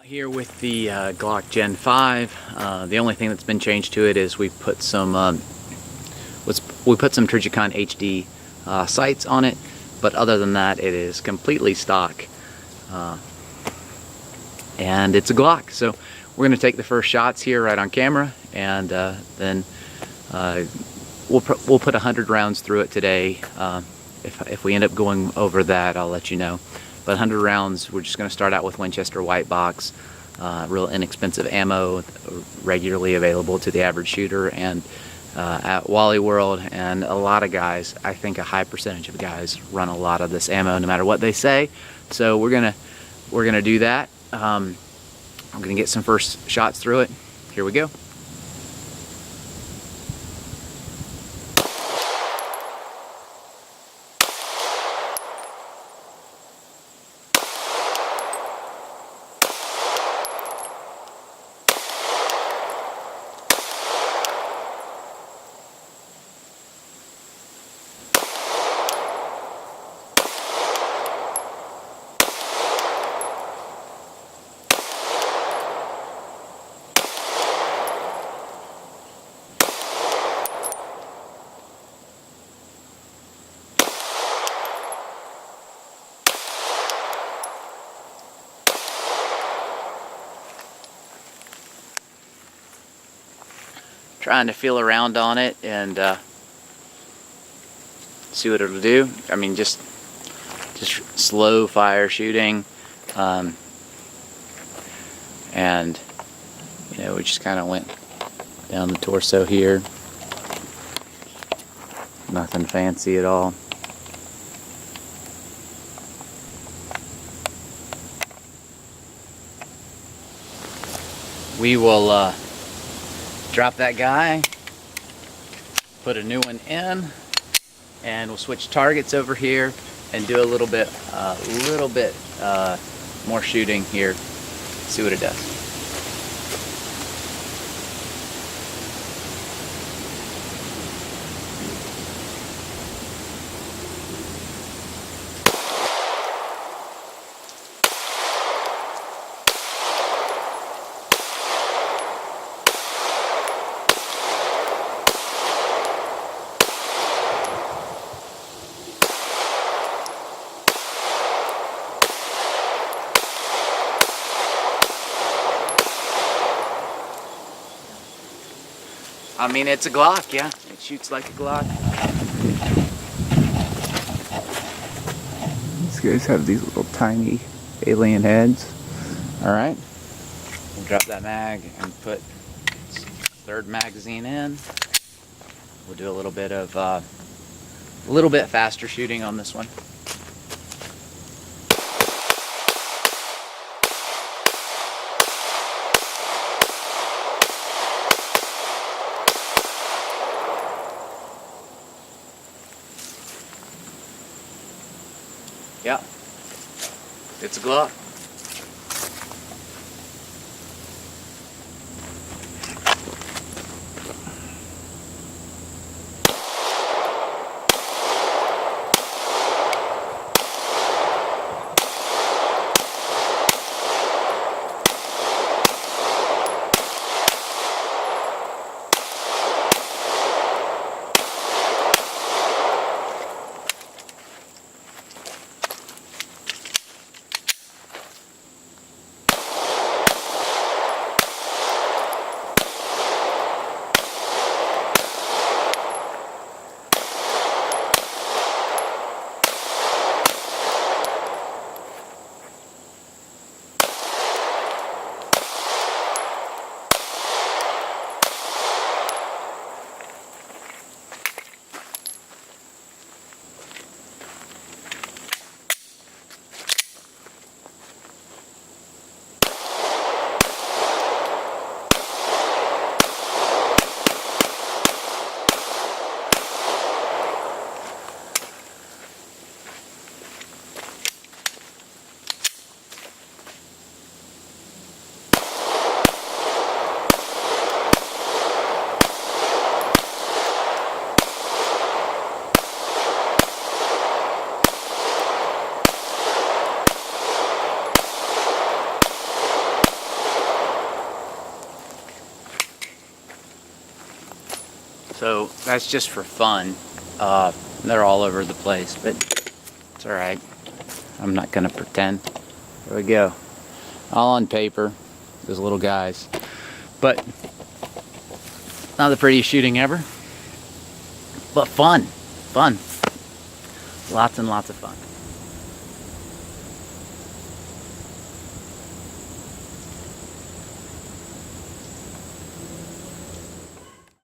Out here with the Glock Gen 5. The only thing that's been changed to it is we put some Trijicon HD sights on it, but other than that, it is completely stock, and it's a Glock. So we're going to take the first shots here right on camera, and then we'll put 100 rounds through it today. If we end up going over that, I'll let you know. But 100 rounds, we're just going to start out with Winchester white box, real inexpensive ammo, regularly available to the average shooter, and at Wally World. And a lot of guys, I think a high percentage of guys, run a lot of this ammo, no matter what they say. So we're gonna do that. I'm gonna get some first shots through it. Here we go. Trying to feel around on it and see what it'll do. I mean, just slow fire shooting, and you know, we just kind of went down the torso here. Nothing fancy at all. We will drop that guy, put a new one in, and we'll switch targets over here and do a little bit more shooting here. See what it does. I mean, it's a Glock, yeah. It shoots like a Glock. These guys have these little tiny alien heads. Alright. We'll drop that mag and put third magazine in. We'll do a little bit faster shooting on this one. Yeah, it's a Glock. So that's just for fun. They're all over the place, but it's all right. I'm not gonna pretend. There we go. All on paper, those little guys. But not the prettiest shooting ever, but fun. Lots and lots of fun.